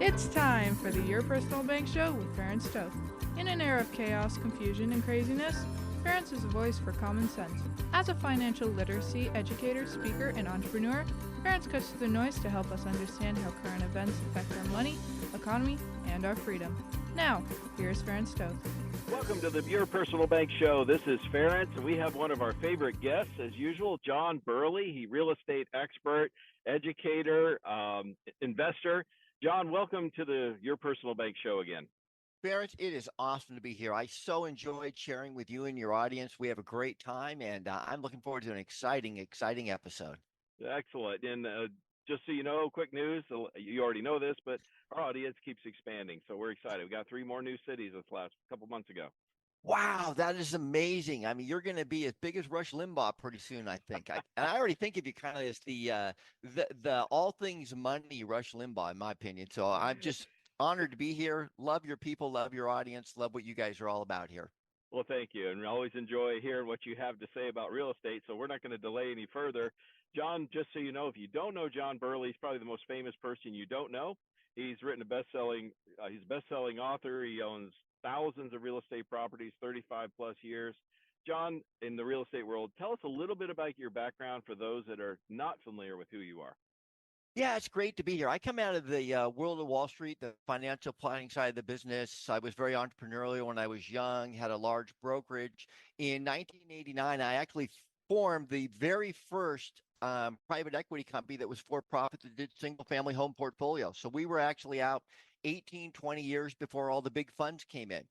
It's time for the Your Personal Bank Show with Ferenc Toth. In an era of chaos, confusion, and craziness, Ferenc is a voice for common sense. As a financial literacy educator, speaker, and entrepreneur, Ferenc cuts through the noise to help us understand how current events affect our money, economy, and our freedom. Now, here's Ferenc Toth. Welcome to the Your Personal Bank Show. This is Ferenc, and we have one of our favorite guests, as usual, John Burley. He's real estate expert, educator, investor. John, welcome to the Your Personal Bank Show again. Ferenc, it is awesome to be here. I so enjoyed sharing with you and your audience. We have a great time, and I'm looking forward to an exciting episode. Excellent. And just so you know, quick news, you already know this, but our audience keeps expanding, so we're excited. We got 3 more new cities this last couple months ago. Wow, that is amazing. I mean, you're going to be as big as Rush Limbaugh pretty soon, I think. And I already think of you kind of as the all things money Rush Limbaugh, in my opinion. So I'm just honored to be here. Love your people, love your audience, love what you guys are all about here. Well, thank you. And we always enjoy hearing what you have to say about real estate. So we're not going to delay any further. John, just so you know, if you don't know John Burley, he's probably the most famous person you don't know. He's written he's a best-selling author. He owns thousands of real estate properties, 35 plus years. John, in the real estate world, tell us a little bit about your background for those that are not familiar with who you are. Yeah, it's great to be here. I come out of the world of Wall Street, the financial planning side of the business. I was very entrepreneurial when I was young, had a large brokerage. In 1989, I actually formed the very first private equity company that was for profit that did single family home portfolio. So we were actually out 18, 20 years before all the big funds came in.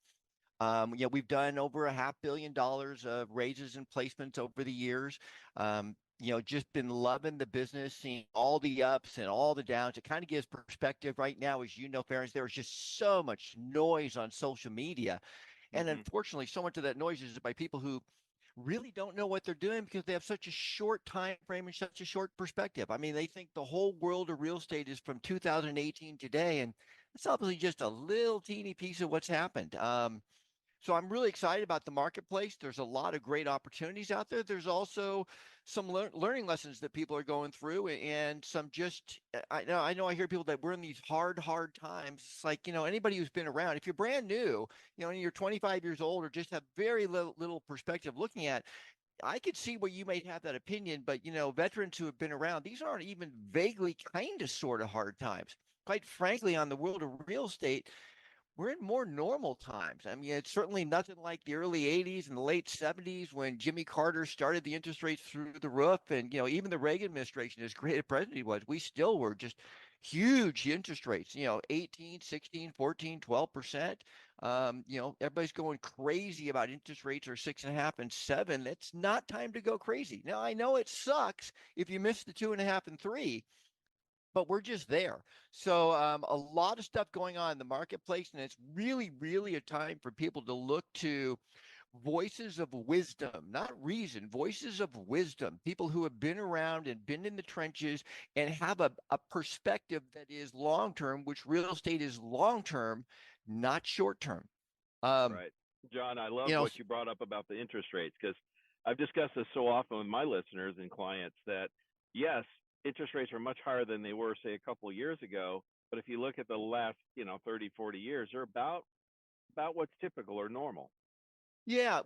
We've done over $500 million of raises and placements over the years. Just been loving the business, seeing all the ups and all the downs. It kind of gives perspective right now. As you know, Ferenc, there's just so much noise on social media. And unfortunately, so much of that noise is by people who really don't know what they're doing because they have such a short time frame and such a short perspective. I mean, they think the whole world of real estate is from 2018 today, and it's obviously just a little teeny piece of what's happened. So I'm really excited about the marketplace. There's a lot of great opportunities out there. There's also some learning lessons that people are going through, and some just I know I hear people that we're in these hard times. It's like, anybody who's been around, if you're brand new, and you're 25 years old or just have very little perspective looking at, I could see where you might have that opinion, but veterans who have been around, these aren't even vaguely kind of sort of hard times. Quite frankly, on the world of real estate, we're in more normal times. I mean, it's certainly nothing like the early 80s and the late 70s when Jimmy Carter started the interest rates through the roof. And, even the Reagan administration, as great a president he was, we still were just huge interest rates, 18, 16, 14, 12%. Everybody's going crazy about interest rates are 6.5 and 7. It's not time to go crazy. Now, I know it sucks if you miss the 2.5 and 3, but we're just there. So a lot of stuff going on in the marketplace, and it's really a time for people to look to voices of wisdom, not reason, voices of wisdom, people who have been around and been in the trenches and have a perspective that is long-term, which real estate is long-term, not short-term. Right. John, I love what you brought up about the interest rates, because I've discussed this so often with my listeners and clients that, yes, interest rates are much higher than they were, say, a couple of years ago. But if you look at the last, 30, 40 years, they're about what's typical or normal. Yeah,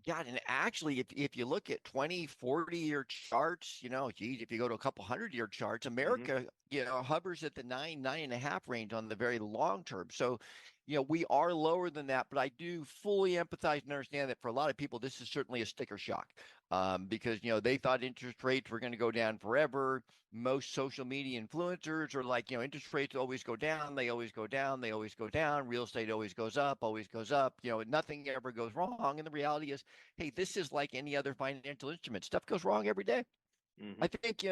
God, and actually, if you look at 20, 40-year charts, geez, if you go to a couple 100-year charts, America, hovers at the 9.5 range on the very long term. So, we are lower than that, but I do fully empathize and understand that for a lot of people, this is certainly a sticker shock, because, they thought interest rates were going to go down forever. Most social media influencers are like, interest rates always go down, they always go down, they always go down. Real estate always goes up, nothing ever goes wrong. And the reality is, hey, this is like any other financial instrument. Stuff goes wrong every day. I think,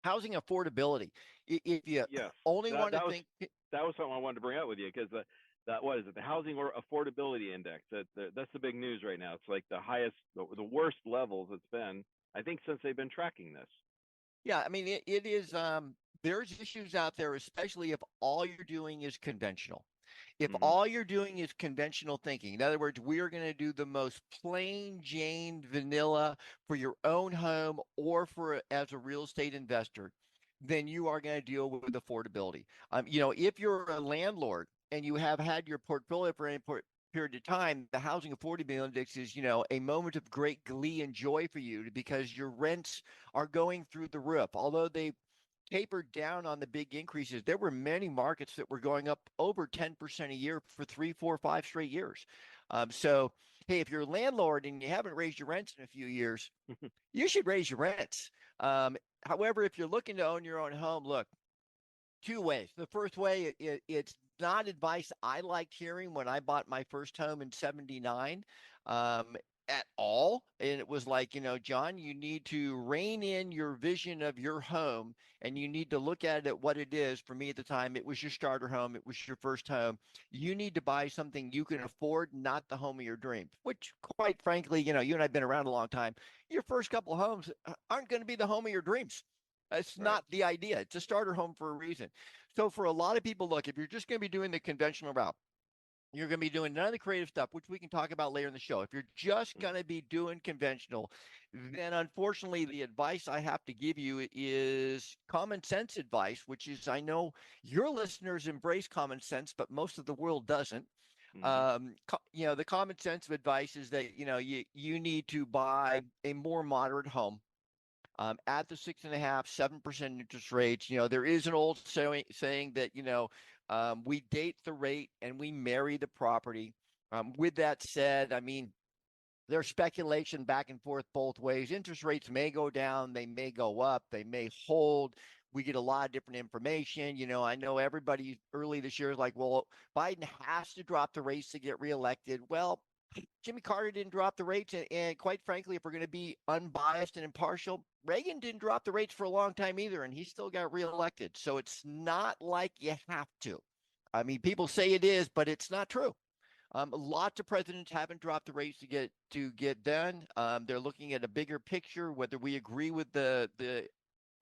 housing affordability. If you only want to think. That was something I wanted to bring up with you, because what is it? The housing or affordability index. That's the big news right now. It's like the highest, the worst levels it's been, I think, since they've been tracking this. Yeah, I mean, it is, there's issues out there, especially if all you're doing is conventional. If all you're doing is conventional thinking, in other words, we are going to do the most plain Jane vanilla for your own home or as a real estate investor, then you are going to deal with affordability. If you're a landlord and you have had your portfolio for any period of time, the housing affordability index is, a moment of great glee and joy for you because your rents are going through the roof. Although they tapered down on the big increases, there were many markets that were going up over 10% a year for 3, 4, 5 straight years. So, hey, if you're a landlord and you haven't raised your rents in a few years, you should raise your rents. However, if you're looking to own your own home, look, two ways. The first way, it's not advice I liked hearing when I bought my first home in 79 at all. And it was like, John, you need to rein in your vision of your home and you need to look at it what it is. For me at the time, it was your starter home, it was your first home. You need to buy something you can afford, not the home of your dreams, which, quite frankly, you and I've been around a long time. Your first couple of homes aren't going to be the home of your dreams. That's Right. not the idea. It's a starter home for a reason. So for a lot of people, look, if you're just going to be doing the conventional route, you're going to be doing none of the creative stuff, which we can talk about later in the show. If you're just going to be doing conventional, then unfortunately, the advice I have to give you is common sense advice, which is I know your listeners embrace common sense, but most of the world doesn't. Hmm. The common sense of advice is that, you need to buy a more moderate home at the 6.5, 7% interest rates. There is an old saying that, we date the rate and we marry the property. With that said, I mean, there's speculation back and forth both ways. Interest rates may go down, they may go up, they may hold. We get a lot of different information. I know everybody early this year is like, well, Biden has to drop the rates to get reelected. Well, Jimmy Carter didn't drop the rates. And quite frankly, if we're going to be unbiased and impartial, Reagan didn't drop the rates for a long time either, and he still got reelected. So it's not like you have to. I mean, people say it is, but it's not true. Lots of presidents haven't dropped the rates to get done. They're looking at a bigger picture, whether we agree with the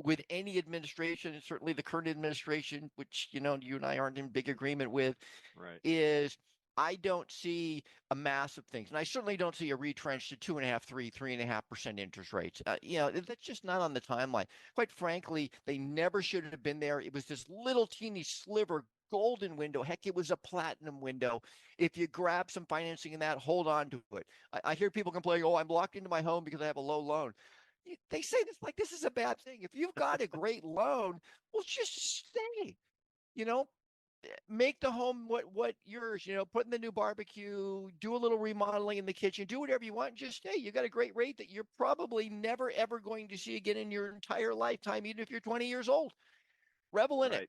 with any administration, and certainly the current administration, which you and I aren't in big agreement with, Right. is I don't see a massive things, and I certainly don't see a retrench to 2.5, 3.5% interest rates. That's just not on the timeline. Quite frankly, they never should have been there. It was this little teeny sliver golden window. Heck, it was a platinum window. If you grab some financing in that, hold on to it. I hear people complain, "Oh, I'm locked into my home because I have a low loan." They say this like this is a bad thing. If you've got a great loan, well, just stay. You know, make the home what yours. Put in the new barbecue, do a little remodeling in the kitchen, do whatever you want. Just stay. You got a great rate that you're probably never ever going to see again in your entire lifetime, even if you're 20 years old. Revel in it.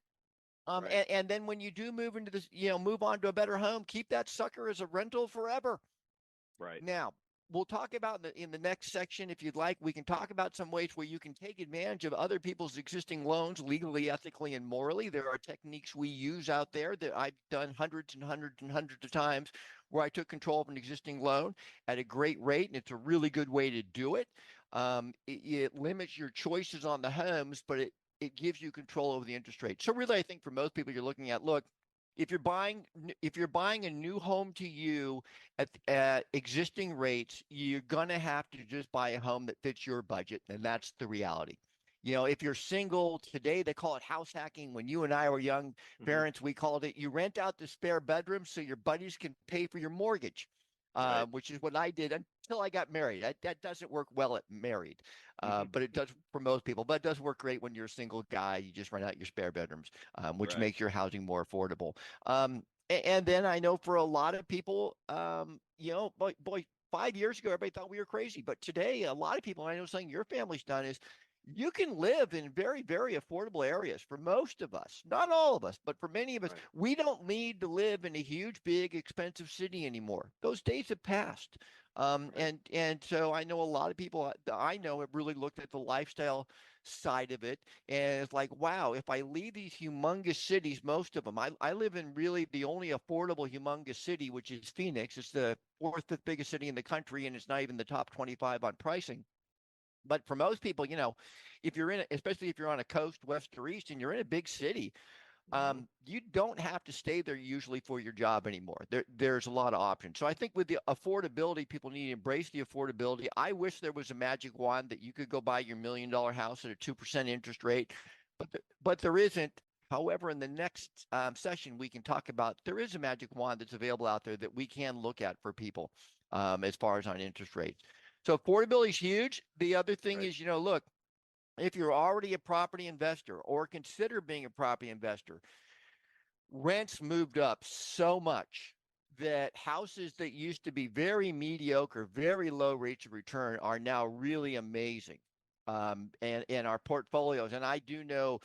Right. Right. And then when you do move into this, move on to a better home, keep that sucker as a rental forever. Right. Now, we'll talk about in the next section, if you'd like, we can talk about some ways where you can take advantage of other people's existing loans legally, ethically, and morally. There are techniques we use out there that I've done hundreds and hundreds and hundreds of times where I took control of an existing loan at a great rate, and it's a really good way to do it. It limits your choices on the homes, but it gives you control over the interest rate. So really, I think for most people, you're looking at, look, if you're buying a new home to you at existing rates, you're gonna have to just buy a home that fits your budget, and that's the reality. If you're single today, they call it house hacking. When you and I were young Hmm. parents, we called it you rent out the spare bedroom so your buddies can pay for your mortgage, Right. which is what I did until I got married. That doesn't work well at married, but it does for most people. But it does work great when you're a single guy. You just rent out your spare bedrooms, which Right. makes your housing more affordable. And then I know for a lot of people, boy, 5 years ago, everybody thought we were crazy. But today, a lot of people, I know something your family's done is you can live in very, very affordable areas for most of us. Not all of us, but for many of us, Right. we don't need to live in a huge, big, expensive city anymore. Those days have passed. Right. And so I know a lot of people I know have really looked at the lifestyle side of it, and it's like, wow, if I leave these humongous cities, most of them, I live in really the only affordable humongous city, which is Phoenix. It's the fourth, fifth biggest city in the country, and it's not even the top 25 on pricing. But for most people, if you're especially if you're on a coast, west or east, and you're in a big city, Hmm. you don't have to stay there usually for your job anymore. There's a lot of options. So I think with the affordability, people need to embrace the affordability. I wish there was a magic wand that you could go buy your $1 million house at a 2% interest rate but there isn't. However, in the next session, we can talk about there is a magic wand that's available out there that we can look at for people as far as on interest rates. So affordability is huge. The other thing Right. is, look, if you're already a property investor or consider being a property investor, rents moved up so much that houses that used to be very mediocre, very low rates of return are now really amazing. And in our portfolios, and I do know,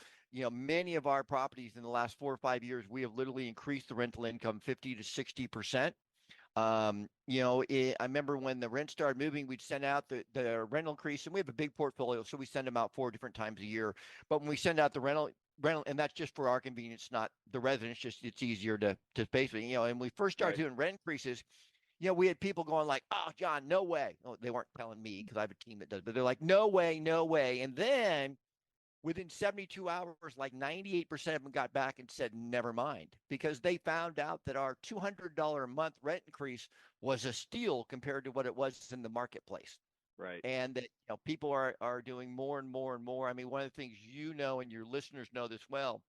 many of our properties in the last 4 or 5 years, we have literally increased the rental income 50 to 60%. I remember when the rent started moving, we'd send out the rental increase, and we have a big portfolio, so we send them out 4 different times a year. But when we send out the rental, and that's just for our convenience, not the residents. Just it's easier to basically, and we first started Right. doing rent increases. We had people going like, "Oh, John, no way." Oh, they weren't telling me because I have a team that does, but they're like, "No way, no way." And then within 72 hours, like 98% of them got back and said, never mind, because they found out that our $200 a month rent increase was a steal compared to what it was in the marketplace. Right. And that people are doing more and more and more. I mean, one of the things and your listeners know this well,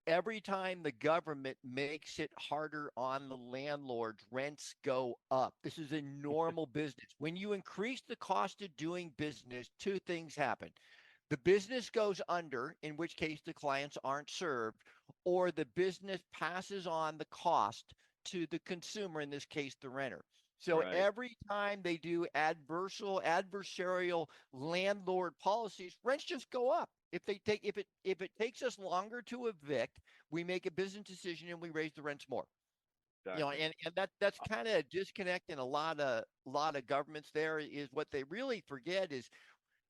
every time the government makes it harder on the landlords, rents go up. This is a normal business. When you increase the cost of doing business, two things happen: the business goes under, in which case the clients aren't served, or the business passes on the cost to the consumer, in this case, the renter. So Right. every time they do adversarial landlord policies, rents just go up. If it takes us longer to evict, we make a business decision and we raise the rents more. Exactly. And that's kind of a disconnect in a lot of governments. There is what they really forget is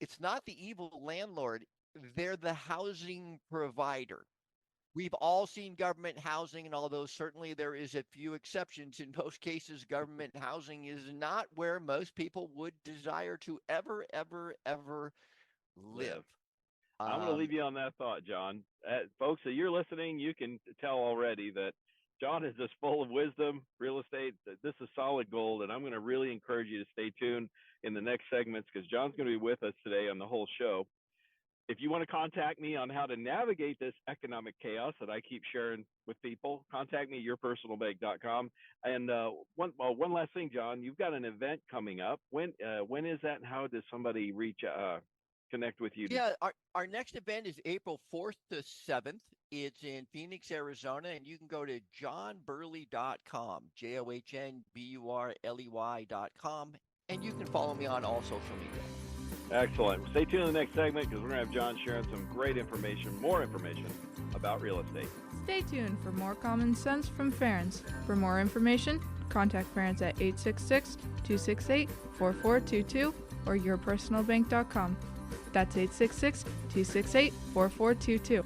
it's not the evil landlord, they're the housing provider. We've all seen government housing and all those. Certainly, there is a few exceptions. In most cases, government housing is not where most people would desire to ever live. Live. I'm going to Um, leave you on that thought, John. Folks, that you're listening, you can tell already that John is just full of wisdom, real estate. This is solid gold, and I'm going to really encourage you to stay tuned in the next segments because John's going to be with us today on the whole show. If you want to contact me on how to navigate this economic chaos that I keep sharing with people, contact me at yourpersonalbank.com. And one last thing, John, you've got an event coming up. When is that, and how does somebody connect with you? yeah, our next event is April 4th to 7th. It's in Phoenix, Arizona, and you can go to johnburley.com, JohnBurley.com, and you can follow me on all social media. Excellent. Stay tuned in the next segment because we're going to have John sharing some great information, more information about real estate. Stay tuned for more common sense from Ferenc. For more information, contact Ferenc at 866-268-4422 or yourpersonalbank.com. That's 866-268-4422.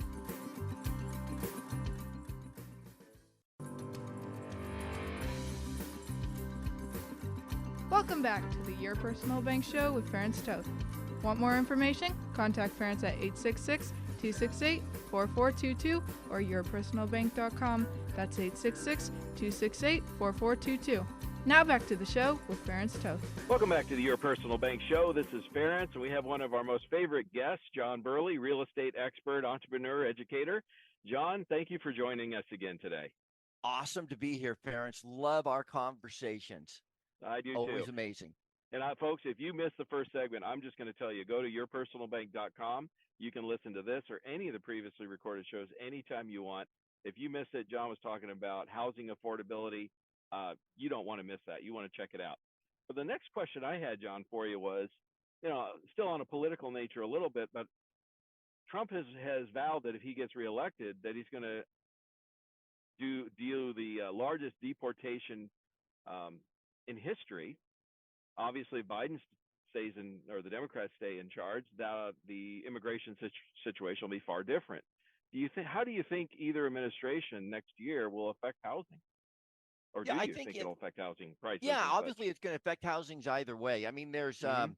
Welcome back to the Your Personal Bank Show with Ferenc Toth. Want more information? Contact Ferenc at 866-268-4422 or yourpersonalbank.com. That's 866-268-4422. Now back to the show with Ferenc Toth. Welcome back to the Your Personal Bank Show. This is Ferenc, and we have one of our most favorite guests, John Burley, real estate expert, entrepreneur, educator. John, thank you for joining us again today. Awesome to be here, Ferenc. Love our conversations. I do Always too. amazing. And folks, if you missed the first segment, I'm just going to tell you, go to yourpersonalbank.com. You can listen to this or any of the previously recorded shows anytime you want. If you missed it, John was talking about housing affordability. You don't want to miss that. You want to check it out. But the next question I had, John, for you was, still on a political nature a little bit, but Trump has vowed that if he gets reelected, that he's going to do the largest deportation in history. Obviously, Biden stays in, or the Democrats stay in charge. The immigration situation will be far different. How do you think either administration next year will affect housing? Or do Yeah, I you think think it. it'll affect housing prices Yeah, and such? obviously it's going to affect housings either way. I mean, there's Mm-hmm.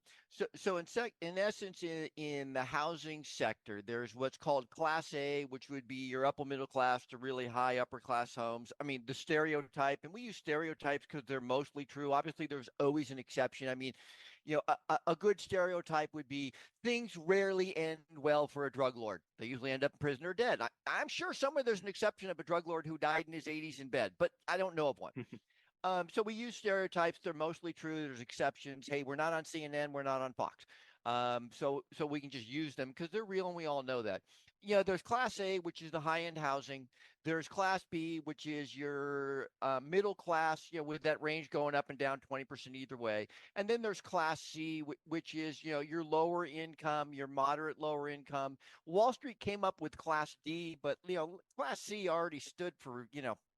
in essence in the housing sector, there's what's called Class A, which would be your upper middle class to really high upper class homes. I mean, the stereotype, and we use stereotypes because they're mostly true. Obviously, there's always an exception. I mean, A good stereotype would be things rarely end well for a drug lord. They usually end up in prison or dead. I'm sure somewhere there's an exception of a drug lord who died in his 80s in bed, but I don't know of one. So we use stereotypes. They're mostly true. There's exceptions. Hey, we're not on CNN. We're not on Fox. So we can just use them because they're real and we all know that. There's Class A, which is the high-end housing. There's Class B, which is your middle class, with that range going up and down 20% either way. And then there's Class C, which is, your lower income, your moderate lower income. Wall Street came up with Class D, but, Class C already stood for,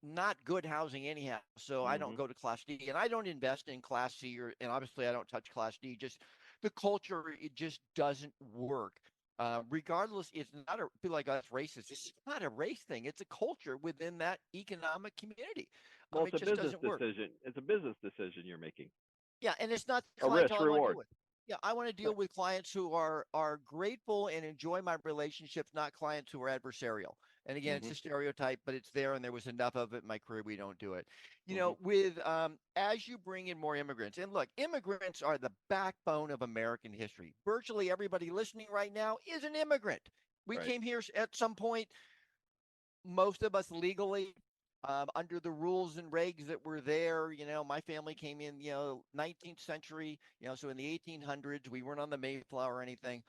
not good housing anyhow. So I don't go to Class D, and I don't invest in Class C, and obviously I don't touch Class D. Just the culture, it just doesn't work. Regardless, it's not a feel like that's racist. It's not a race thing. It's a culture within that economic community. Well, It it's a just business doesn't work. decision. It's a business decision you're making. Yeah, and it's not the A risk clientele I want to deal reward. with. Yeah, I want to deal Right. with clients who are grateful and enjoy my relationships, not clients who are adversarial. And again, it's Hmm. a stereotype, but it's there, and there was enough of it in my career. We don't do it. Hmm. With as you bring in more immigrants, and look, immigrants are the backbone of American history. Virtually everybody listening right now is an immigrant. We Right. came here at some point, most of us legally, under the rules and regs that were there. My family came in, 19th century, so in the 1800s, we weren't on the Mayflower or anything.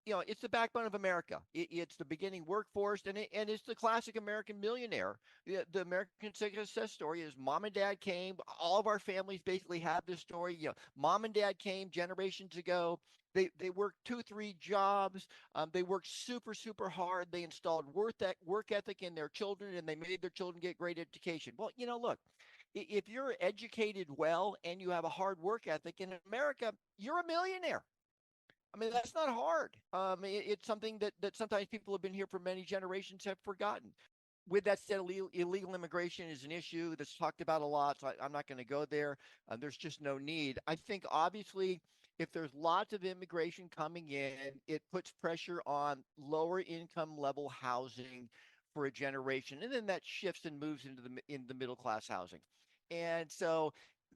It's the backbone of America. It's the beginning workforce, and it's the classic American millionaire. The American success story is mom and dad came. All of our families basically have this story. Mom and dad came generations ago. They worked 2-3 jobs. They worked super super hard. They installed work ethic in their children, and they made their children get great education. Well, look, if you're educated well and you have a hard work ethic in America, you're a millionaire. That's not hard. It's something that sometimes people have been here for many generations have forgotten. With that said, illegal immigration is an issue that's talked about a lot, so I'm not going to go there. There's just no need. I think, obviously, if there's lots of immigration coming in, it puts pressure on lower income level housing for a generation, and then that shifts and moves into the middle class housing. And so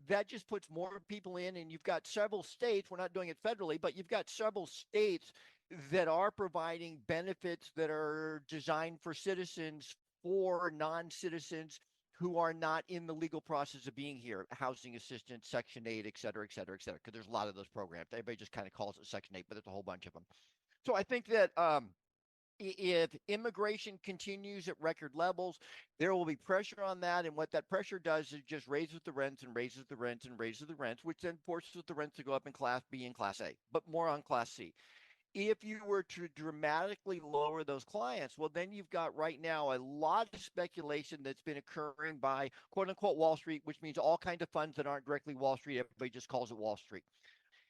that just puts more people in, and you've got several states. We're not doing it federally, but you've got several states that are providing benefits that are designed for citizens, for non-citizens who are not in the legal process of being here: housing assistance, Section 8, et cetera, et cetera, et cetera. Because there's a lot of those programs. Everybody just kind of calls it Section 8, but there's a whole bunch of them. So I think that if immigration continues at record levels, there will be pressure on that. And what that pressure does is just raises the rents and raises the rents and raises the rents, which then forces the rents to go up in Class B and Class A, but more on Class C. If you were to dramatically lower those clients, well, then you've got right now a lot of speculation that's been occurring by quote unquote Wall Street, which means all kinds of funds that aren't directly Wall Street. Everybody just calls it Wall Street.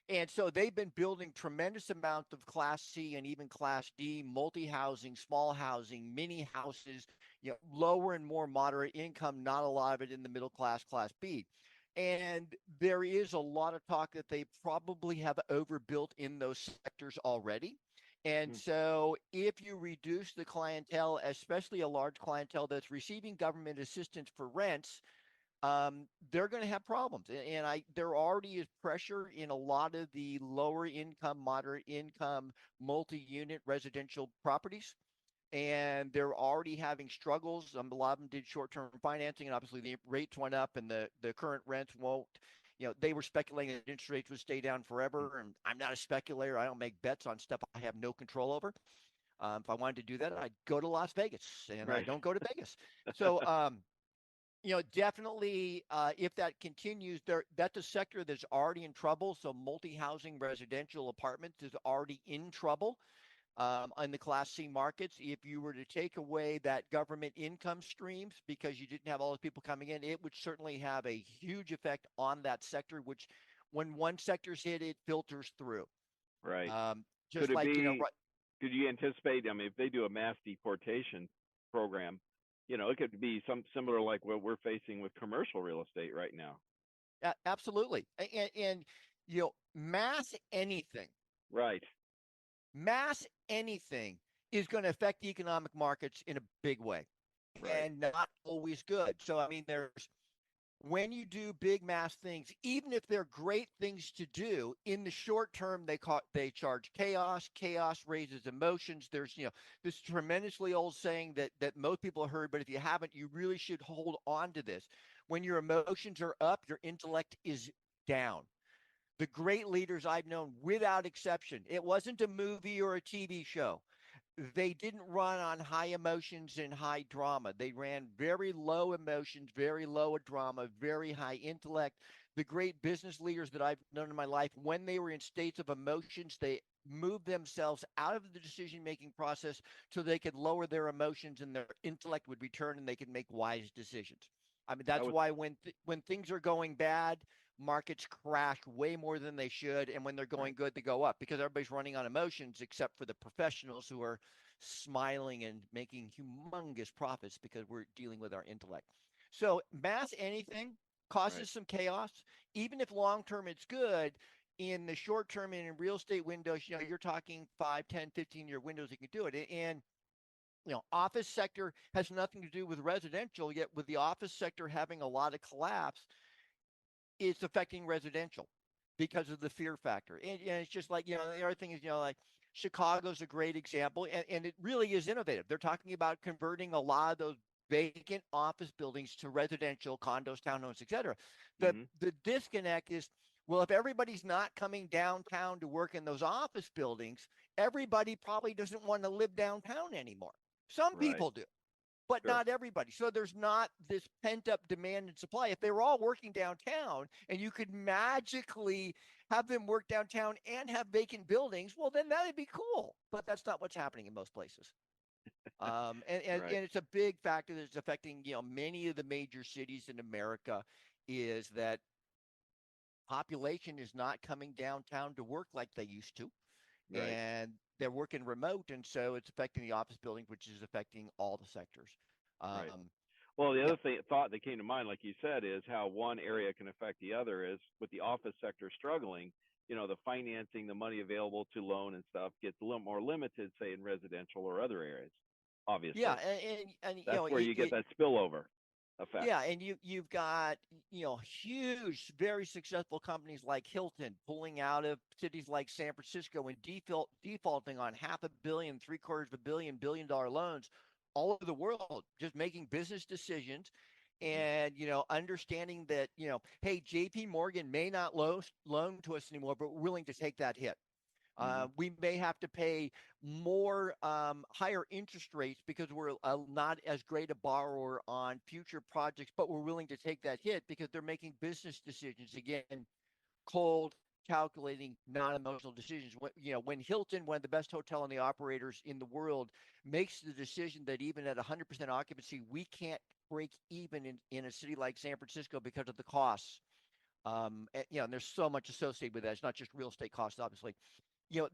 And so they've been building tremendous amounts of Class C and even Class D, multi-housing, small housing, mini houses, lower and more moderate income, not a lot of it in the middle class, Class B. And there is a lot of talk that they probably have overbuilt in those sectors already. And so if you reduce the clientele, especially a large clientele that's receiving government assistance for rents, they're going to have problems. And there already is pressure in a lot of the lower income, moderate income, multi-unit residential properties. And they're already having struggles. A lot of them did short-term financing, and obviously the rates went up, and the current rents won't. They were speculating that interest rates would stay down forever. And I'm not a speculator. I don't make bets on stuff I have no control over. If I wanted to do that, I'd go to Las Vegas, and I Right. don't go to Vegas. So, definitely, if that continues, that's a sector that's already in trouble. So multi-housing residential apartments is already in trouble in the Class C markets. If you were to take away that government income streams because you didn't have all those people coming in, it would certainly have a huge effect on that sector, which when one sector's hit, it filters through. Right. Just Could it like, be? Could you anticipate? I mean, if they do a mass deportation program, it could be some similar like what we're facing with commercial real estate right now. absolutely. And Right. mass anything is going to affect the economic markets in a big way, Right. and not always good. So, there's when you do big mass things, even if they're great things to do, in the short term, they charge chaos. Chaos raises emotions. There's, this tremendously old saying that most people have heard, but if you haven't, you really should hold on to this. When your emotions are up, your intellect is down. The great leaders I've known, without exception, it wasn't a movie or a TV show. They didn't run on high emotions and high drama. They ran very low emotions, very low drama, very high intellect. The great business leaders that I've known in my life, when they were in states of emotions, they moved themselves out of the decision making process so they could lower their emotions and their intellect would return and they could make wise decisions. I mean, That that's was why when things are going bad, markets crash way more than they should, and when they're going right. good, they go up because everybody's running on emotions, except for the professionals who are smiling and making humongous profits because we're dealing with our intellect. So mass anything Right. causes some chaos, even if long term it's good. In the short term and in real estate windows, you're talking 5, 10, 15-year windows you can do it. And office sector has nothing to do with residential, yet with the office sector having a lot of collapse, it's affecting residential because of the fear factor. And it's just like, the other thing is, like Chicago's a great example, and it really is innovative. They're talking about converting a lot of those vacant office buildings to residential condos, townhomes, et cetera. The, Hmm. the disconnect is, well, if everybody's not coming downtown to work in those office buildings, everybody probably doesn't want to live downtown anymore. Some Right. people do, but Sure. not everybody. So there's not this pent up demand and supply. If they were all working downtown and you could magically have them work downtown and have vacant buildings, well, then that'd be cool. But that's not what's happening in most places. And Right. it's a big factor that's affecting, many of the major cities in America is that population is not coming downtown to work like they used to. Right. And they're working remote. And so it's affecting the office buildings, which is affecting all the sectors. Right. Um, Well, the yeah, other thought that came to mind, like you said, is how one area can affect the other. Is with the office sector struggling, the financing, the money available to loan and stuff gets a little more limited, say in residential or other areas. yeah, Obviously, and that's where you get that spillover effect. yeah, and you've got huge, very successful companies like Hilton pulling out of cities like San Francisco and defaulting on half a billion, three-quarters of a billion-dollar loans all over the world, just making business decisions Hmm. and understanding that hey, J.P. Morgan may not loan to us anymore, but we're willing to take that hit. Hmm. We may have to pay more higher interest rates because we're not as great a borrower on future projects, but we're willing to take that hit because they're making business decisions again, cold, calculating, non-emotional decisions. When Hilton, one of the best hotel and the operators in the world, makes the decision that even at 100% occupancy, we can't break even in a city like San Francisco because of the costs. And there's so much associated with that. It's not just real estate costs, obviously.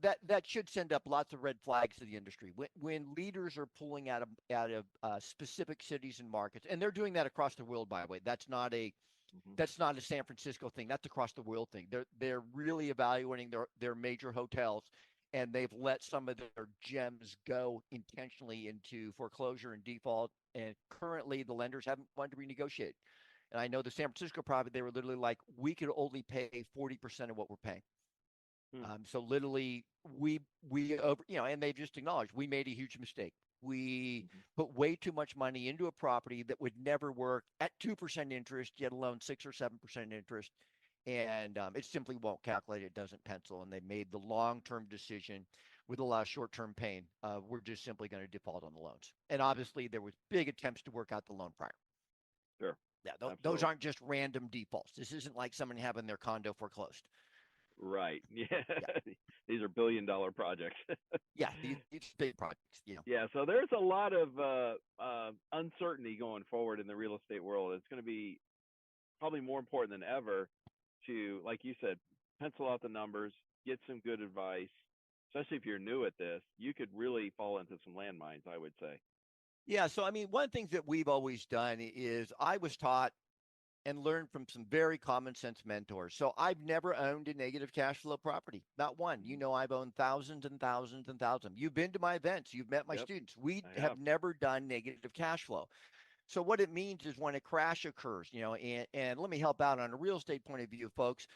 That should send up lots of red flags to the industry when leaders are pulling out of specific cities and markets, and they're doing that across the world. By the way, Hmm. that's not a San Francisco thing. That's across the world thing. They're really evaluating their major hotels, and they've let some of their gems go intentionally into foreclosure and default. And currently, the lenders haven't wanted to renegotiate. And I know the San Francisco property, they were literally like, we could only pay 40% of what we're paying. Hmm. So literally, we over, and they've just acknowledged we made a huge mistake. We Hmm. put way too much money into a property that would never work at 2% interest, yet alone 6 or 7% interest, and it simply won't calculate. It doesn't pencil, and they made the long-term decision with a lot of short-term pain. We're just simply going to default on the loans, and obviously there was big attempts to work out the loan prior. Sure. Yeah, those Absolutely. aren't just random defaults. This isn't like someone having their condo foreclosed. Right. Yeah. Yeah, These are billion-dollar projects. yeah, these big projects. Yeah, so there's a lot of uncertainty going forward in the real estate world. It's going to be probably more important than ever to, like you said, pencil out the numbers, get some good advice. Especially if you're new at this, you could really fall into some landmines, I would say. Yeah, so I mean, one of the things that we've always done is I was taught and learned from some very common sense mentors. So I've never owned a negative cash flow property, not one. Hmm. I've owned thousands and thousands and thousands. You've been to my events, you've met my Yep, students. We I have have. never done negative cash flow. So what it means is when a crash occurs, and let me help out on a real estate point of view, folks.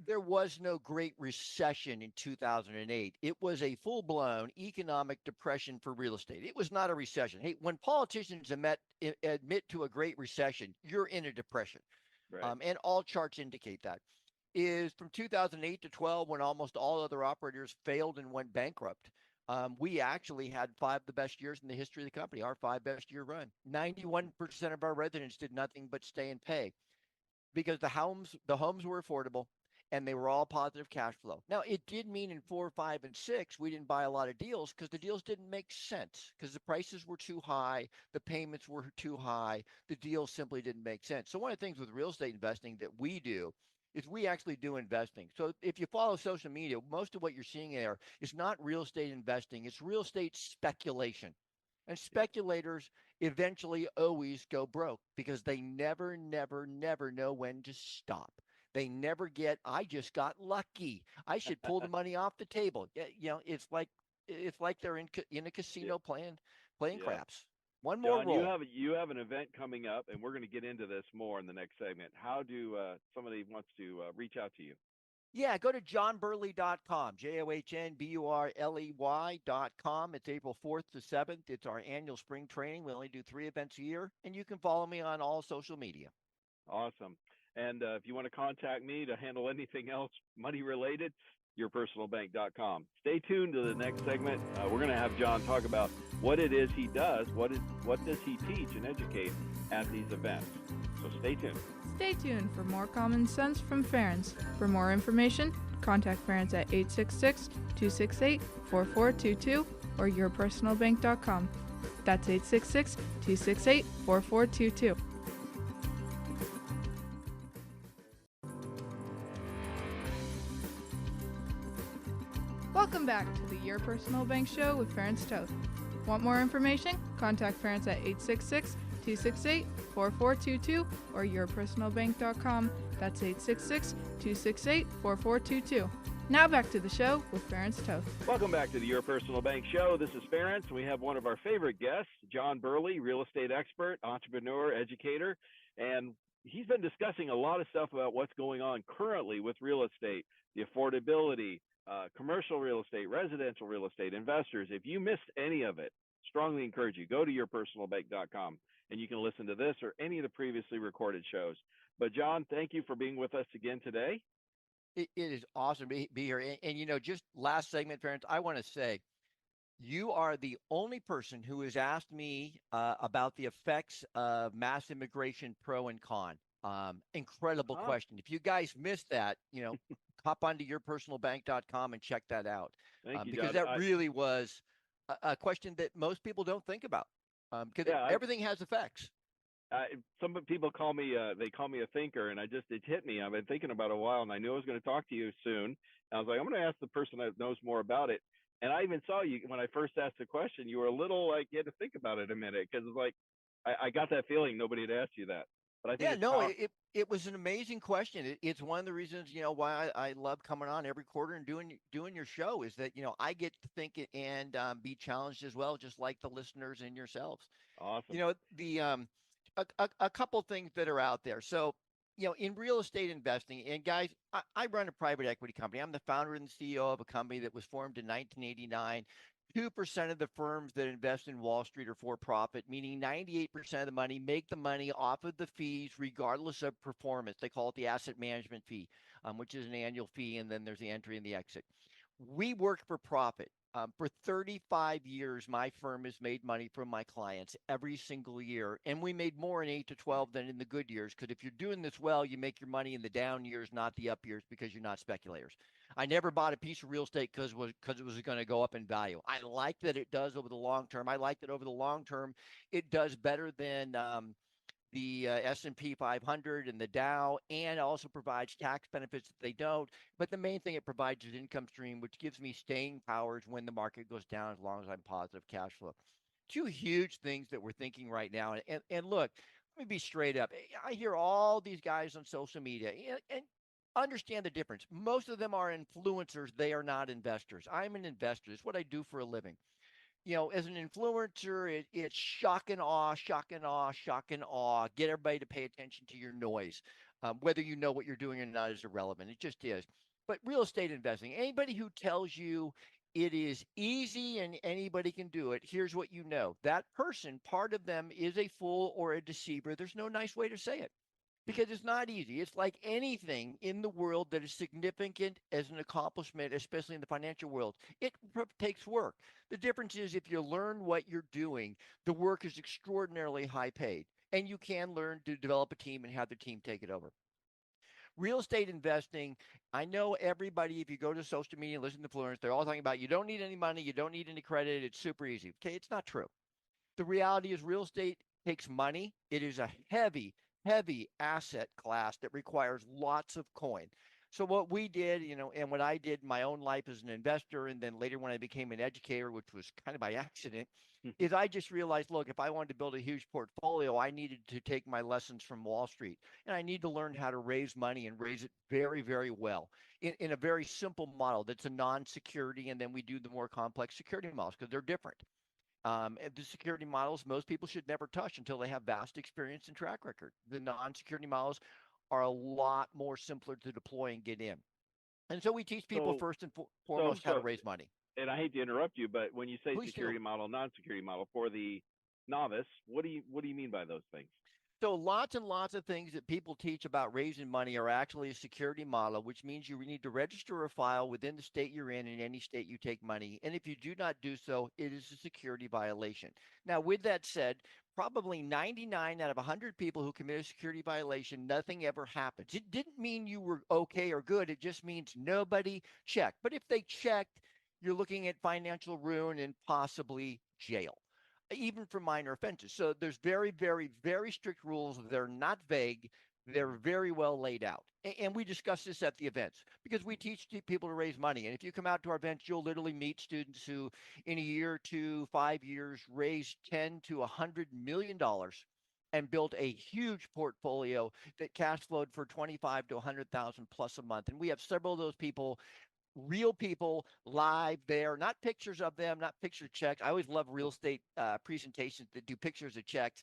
There was no Great Recession in 2008. It was a full-blown economic depression for real estate. It was not a recession. Hey, when politicians admit to a Great Recession, you're in a depression. Right. And all charts indicate that. Is from 2008 to 12 when almost all other operators failed and went bankrupt. We actually had five of the best years in the history of the company, our five best year run. 91% of our residents did nothing but stay and pay because the homes were affordable and they were all positive cash flow. Now, it did mean in 4, 5, and 6, we didn't buy a lot of deals because the deals didn't make sense because the prices were too high, the payments were too high, the deals simply didn't make sense. So one of the things with real estate investing that we do is we actually do investing. So if you follow social media, most of what you're seeing there is not real estate investing, it's real estate speculation. And speculators eventually always go broke because they never, never, never know when to stop. They never get, I just got lucky. I should pull the money off the table. It's like they're in a Yeah. casino playing Yeah. craps. One more John, you roll. have an event coming up, and we're going to get into this more in the next segment. How do somebody wants to reach out to you? Yeah, go to johnburley.com, JOHNBURLEY.com. It's April 4th to 7th. It's our annual spring training. We only do 3 events a year, and you can follow me on all social media. Awesome. And if you want to contact me to handle anything else money related, yourpersonalbank.com. Stay tuned to the next segment. We're going to have John talk about what it is he does, what does he teach and educate at these events. So stay tuned. Stay tuned for more common sense from Ferenc. For more information, contact Ferenc at 866-268-4422 or yourpersonalbank.com. That's 866-268-4422. Welcome back to the Your Personal Bank Show with Ferenc Toth. Want more information? Contact Ferenc at 866-268-4422 or yourpersonalbank.com. That's 866-268-4422. Now back to the show with Ferenc Toth. Welcome back to the Your Personal Bank Show. This is Ferenc. We have one of our favorite guests, John Burley, real estate expert, entrepreneur, educator, and he's been discussing a lot of stuff about what's going on currently with real estate, the affordability, commercial real estate, residential real estate, investors. If you missed any of it, strongly encourage you, go to yourpersonalbank.com and you can listen to this or any of the previously recorded shows. But John, thank you for being with us again today. It is awesome to be here. And just last segment, Ferenc, I want to say you are the only person who has asked me about the effects of mass immigration, pro and con. Incredible question. If you guys missed that, hop onto yourpersonalbank.com and check that out. Thank you, Because John. that really was a question that most people don't think about. Because everything has effects. Some people call me a thinker, and it hit me. I've been thinking about it a while, and I knew I was going to talk to you soon. And I was like, I'm going to ask the person that knows more about it. And I even saw you when I first asked the question. You were a little like you had to think about it a minute because it's like I got that feeling nobody had asked you that. But I think it was an amazing question. It's one of the reasons why I love coming on every quarter and doing your show is that I get to think and be challenged as well, just like the listeners and yourselves. Awesome. A couple things that are out there. So in real estate investing, and guys, I run a private equity company. I'm the founder and CEO of a company that was formed in 1989. 2% of the firms that invest in Wall Street are for profit, meaning 98% of the money make the money off of the fees, regardless of performance. They call it the asset management fee, which is an annual fee, and then there's the entry and the exit. We work for profit. For 35 years, my firm has made money from my clients every single year, and we made more in 8 to 12 than in the good years, because if you're doing this well, you make your money in the down years, not the up years, because you're not speculators. I never bought a piece of real estate because it was going to go up in value. I like that it does over the long term. I like that over the long term, it does better than the S&P 500 and the Dow, and also provides tax benefits that they don't. But the main thing it provides is income stream, which gives me staying powers when the market goes down, as long as I'm positive cash flow. Two huge things that we're thinking right now. And look, let me be straight up. I hear all these guys on social media, and understand the difference. Most of them are influencers. They are not investors. I'm an investor. It's what I do for a living. as an influencer, it's shock and awe, shock and awe, shock and awe. Get everybody to pay attention to your noise. Whether you know what you're doing or not is irrelevant. It just is. But real estate investing, anybody who tells you it is easy and anybody can do it, here's what you know. That person, part of them is a fool or a deceiver. There's no nice way to say it because it's not easy. It's like anything in the world that is significant as an accomplishment, especially in the financial world. It takes work. The difference is if you learn what you're doing, the work is extraordinarily high paid, and you can learn to develop a team and have the team take it over. Real estate investing, I know everybody, if you go to social media and listen to influencers, they're all talking about you don't need any money, you don't need any credit, it's super easy. Okay, it's not true. The reality is real estate takes money. It is a heavy, heavy asset class that requires lots of coin. So what we did, and what I did in my own life as an investor, and then later when I became an educator, which was kind of by accident, is I just realized, look, if I wanted to build a huge portfolio, I needed to take my lessons from Wall Street, and I need to learn how to raise money and raise it very, very well in a very simple model that's a non-security, and then we do the more complex security models because they're different. And the security models most people should never touch until they have vast experience and track record. The non-security models are a lot more simpler to deploy and get in. And so we teach people So, first and so, foremost how to so, raise money. and I hate to interrupt you, but when you say Please do. security model, non-security model for the novice, what do you mean by those things? So lots and lots of things that people teach about raising money are actually a security model, which means you need to register a file within the state you're in any state you take money. And if you do not do so, it is a security violation. Now, with that said, probably 99 out of 100 people who commit a security violation, nothing ever happens. It didn't mean you were okay or good. It just means nobody checked. But if they checked, you're looking at financial ruin and possibly jail even for minor offenses. So there's very, very, very strict rules. They're not vague. They're very well laid out. And we discuss this at the events because we teach people to raise money. And if you come out to our events, you'll literally meet students who, in a year to 5 years, raised 10 to $100 million and built a huge portfolio that cash flowed for 25 to 100,000 plus a month. And we have several of those people, real people live there, not pictures of them, not picture checks. I always love real estate presentations that do pictures of checks.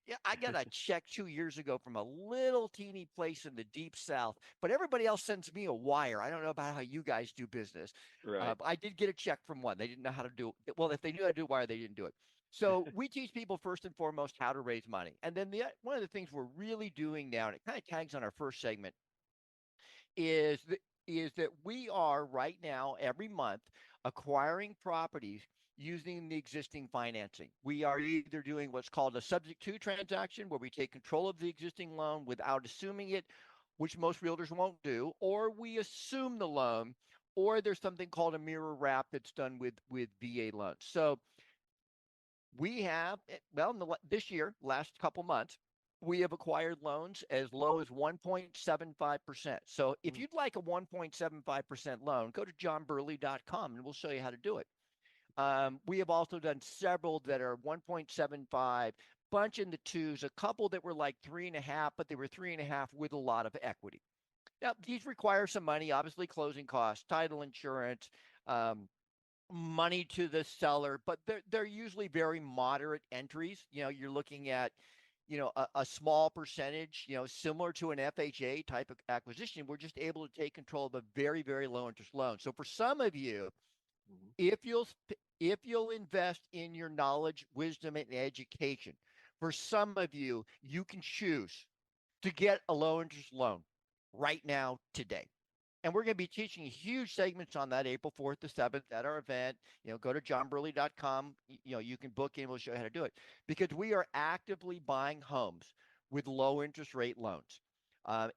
Yeah, I got a check 2 years ago from a little teeny place in the deep south, but everybody else sends me a wire. I don't know about how you guys do business. Right. But I did get a check from one. They didn't know how to do it. Well, if they knew how to do wire, they didn't do it. So we teach people first and foremost how to raise money. And then one of the things we're really doing now, and it kind of tags on our first segment, is that we are right now every month acquiring properties using the existing financing. We are either doing what's called a subject to transaction where we take control of the existing loan without assuming it, which most realtors won't do, or we assume the loan, or there's something called a mirror wrap that's done with VA loans. So we have, well, this year, last couple months, we have acquired loans as low as 1.75%. So if you'd like a 1.75% loan, go to johnburley.com and we'll show you how to do it. We have also done several that are 1.75, bunch in the twos, a couple that were like 3.5, but they were 3.5 with a lot of equity. Now, these require some money, obviously closing costs, title insurance, money to the seller, but they're usually very moderate entries. You're looking at, a small percentage, similar to an FHA type of acquisition. We're just able to take control of a very, very low interest loan. So for some of you, Mhm. if you'll invest in your knowledge, wisdom, and education, for some of you, you can choose to get a low interest loan right now today. And we're going to be teaching huge segments on that April 4th to 7th at our event. Go to johnburley.com. You can book in. We'll show you how to do it because we are actively buying homes with low interest rate loans. I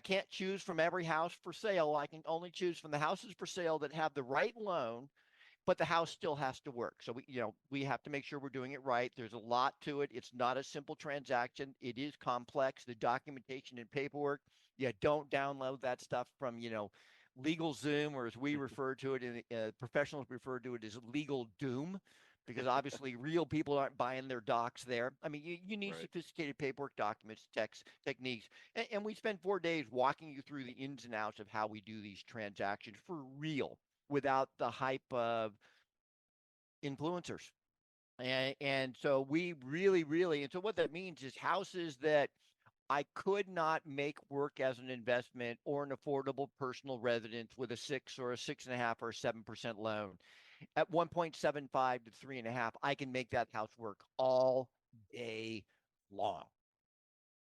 can't choose from every house for sale. I can only choose from the houses for sale that have the right loan, but the house still has to work. So we have to make sure we're doing it right. There's a lot to it. It's not a simple transaction. It is complex. The documentation and paperwork. Yeah, don't download that stuff from legal Zoom, or as we refer to it, and professionals refer to it as legal doom, because obviously real people aren't buying their docs there. I mean, you need Right. sophisticated paperwork, documents, text techniques, and we spend 4 days walking you through the ins and outs of how we do these transactions for real without the hype of influencers. And so we really, and so what that means is houses that I could not make work as an investment or an affordable personal residence with a 6 or a 6.5 or a 7% loan at 1.75 to 3.5, I can make that house work all day long.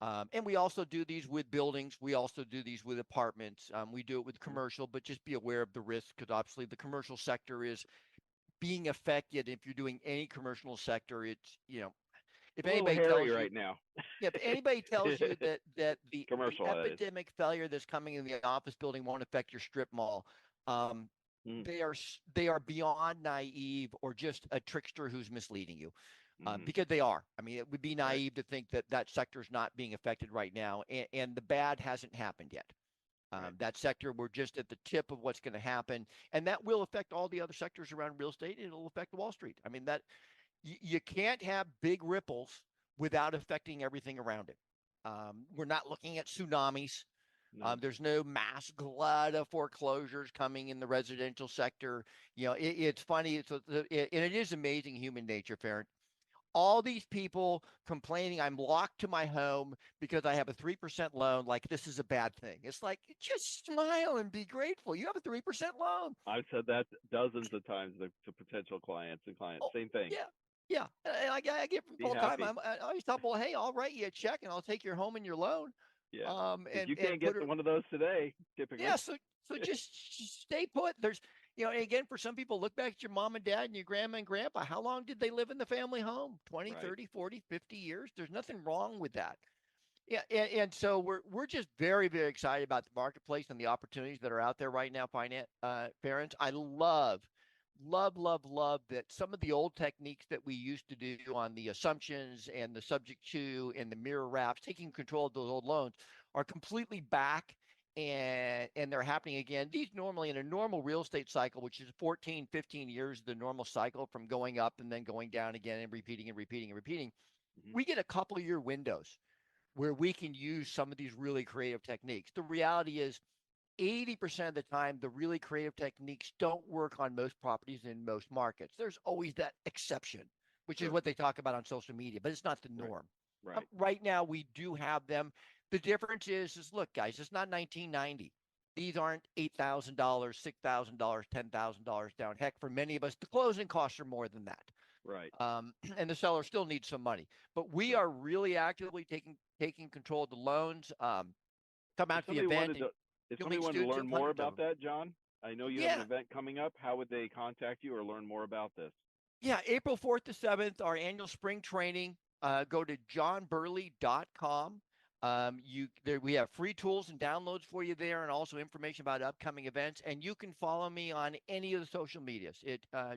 And we also do these with buildings. We also do these with apartments. We do it with commercial, but just be aware of the risk, because obviously the commercial sector is being affected. If you're doing any commercial sector, it's, if a little anybody hairy tells you, right now. if anybody tells you that the Commercial, that is. epidemic failure that's coming in the office building won't affect your strip mall, they are beyond naive or just a trickster who's misleading you, because they are. I mean, it would be naive to think that that sector is not being affected right now, and the bad hasn't happened yet. That sector, we're just at the tip of what's going to happen, and that will affect all the other sectors around real estate, and it'll affect Wall Street. I mean, that you can't have big ripples without affecting everything around it. We're not looking at tsunamis. No. There's no mass glut of foreclosures coming in the residential sector. It's funny. And it is amazing human nature, Ferenc. All these people complaining, I'm locked to my home because I have a 3% loan, like this is a bad thing. It's like, just smile and be grateful. You have a 3% loan. I've said that dozens of times to potential clients and clients. Same thing. Yeah. And I get from all the time. I always tell people, hey, I'll write you a check and I'll take your home and your loan. Yeah. And you can't get one of those today, typically. Yeah. So just stay put. There's, and again, for some people, look back at your mom and dad and your grandma and grandpa. How long did they live in the family home? 20, 30, 40, 50 years. There's nothing wrong with that. Yeah. And so we're just very, very excited about the marketplace and the opportunities that are out there right now, Ferenc. I love that some of the old techniques that we used to do on the assumptions and the subject to and the mirror wraps, taking control of those old loans, are completely back, and they're happening again. These normally, in a normal real estate cycle, which is 14, 15 years, the normal cycle from going up and then going down again and repeating, we get a couple of year windows where we can use some of these really creative techniques. The reality is 80% of the time, the really creative techniques don't work on most properties in most markets. There's always that exception, which is what they talk about on social media, but it's not the norm. Right. Right now, we do have them. The difference is look, guys, it's not 1990. These aren't $8,000, $6,000, $10,000 down. Heck, for many of us, the closing costs are more than that. Right. And the seller still needs some money. But we are really actively taking control of the loans. Come out to the event. If somebody wanted to learn more about that, John, I know you have an event coming up. How would they contact you or learn more about this? Yeah, April 4th to 7th, our annual spring training. Go to johnburley.com. We have free tools and downloads for you there, and also information about upcoming events. And you can follow me on any of the social medias.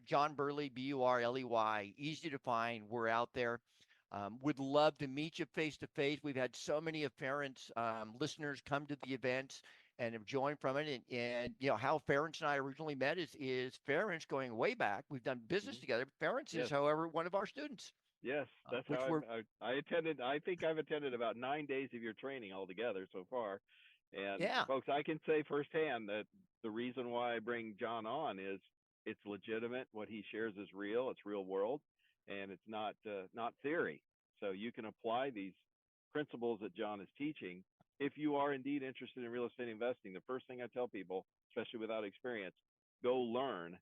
John Burley, Burley, easy to find. We're out there. Would love to meet you face to face. We've had so many of Ferenc's listeners come to the events and have joined from it. And how Ferenc and I originally met is Ferenc going way back. We've done business together. Ferenc is, however, one of our students. Yes, that's how I attended. I think I've attended about 9 days of your training altogether so far. And folks, I can say firsthand that the reason why I bring John on is it's legitimate. What he shares is real. It's real world, and it's not theory. So you can apply these principles that John is teaching. If you are indeed interested in real estate investing, the first thing I tell people, especially without experience, go learn.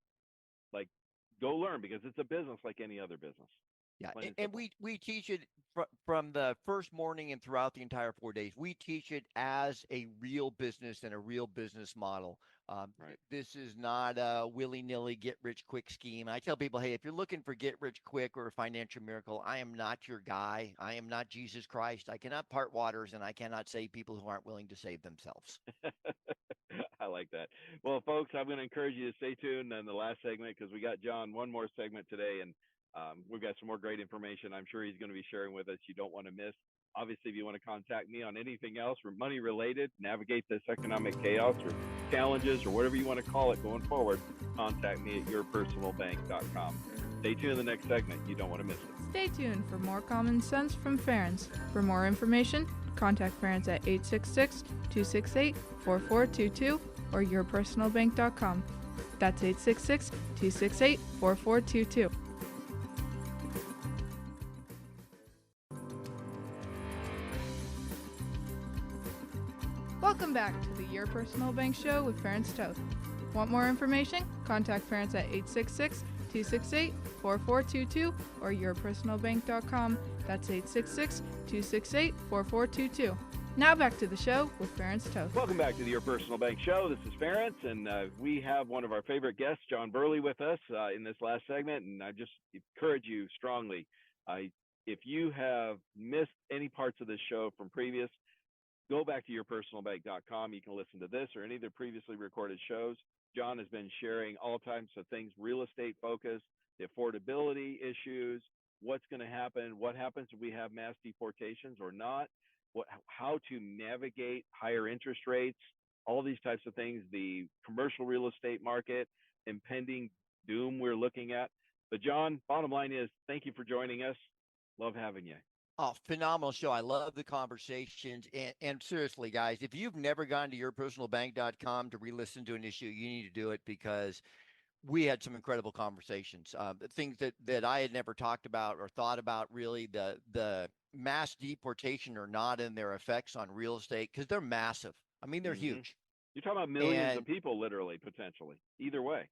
Go learn, because it's a business like any other business. Yeah, and we teach it from the first morning and throughout the entire 4 days. We teach it as a real business and a real business model. This is not a willy-nilly get-rich-quick scheme. I tell people, hey, if you're looking for get-rich-quick or a financial miracle, I am not your guy. I am not Jesus Christ. I cannot part waters, and I cannot save people who aren't willing to save themselves. I like that. Well, folks, I'm going to encourage you to stay tuned in the last segment, because we got John one more segment today, and we've got some more great information I'm sure he's going to be sharing with us you don't want to miss. Obviously, if you want to contact me on anything else or money related, navigate this economic chaos or challenges or whatever you want to call it going forward, contact me at yourpersonalbank.com. Stay tuned in the next segment. You don't want to miss it. Stay tuned for more common sense from Ferenc. For more information, contact Ferenc at 866-268-4422 or yourpersonalbank.com. That's 866-268-4422. Welcome back to the Your Personal Bank Show with Ferenc Toth. Want more information? Contact Ferenc at 866-268-4422 or yourpersonalbank.com. That's 866-268-4422. Now back to the show with Ferenc Toth. Welcome back to the Your Personal Bank Show. This is Ferenc, and we have one of our favorite guests, John Burley, with us in this last segment. And I just encourage you strongly, if you have missed any parts of this show from previous, go back to yourpersonalbank.com. You can listen to this or any of the previously recorded shows. John has been sharing all types of things, real estate focused, the affordability issues, what's going to happen, what happens if we have mass deportations or not, how to navigate higher interest rates, all these types of things, the commercial real estate market, impending doom we're looking at. But John, bottom line is, thank you for joining us. Love having you. Oh, phenomenal show. I love the conversations. And seriously, guys, if you've never gone to yourpersonalbank.com to re-listen to an issue, you need to do it because we had some incredible conversations. Things that I had never talked about or thought about, really, the mass deportation or not, and their effects on real estate, because they're massive. I mean, they're huge. You're talking about millions of people, literally, potentially, either way.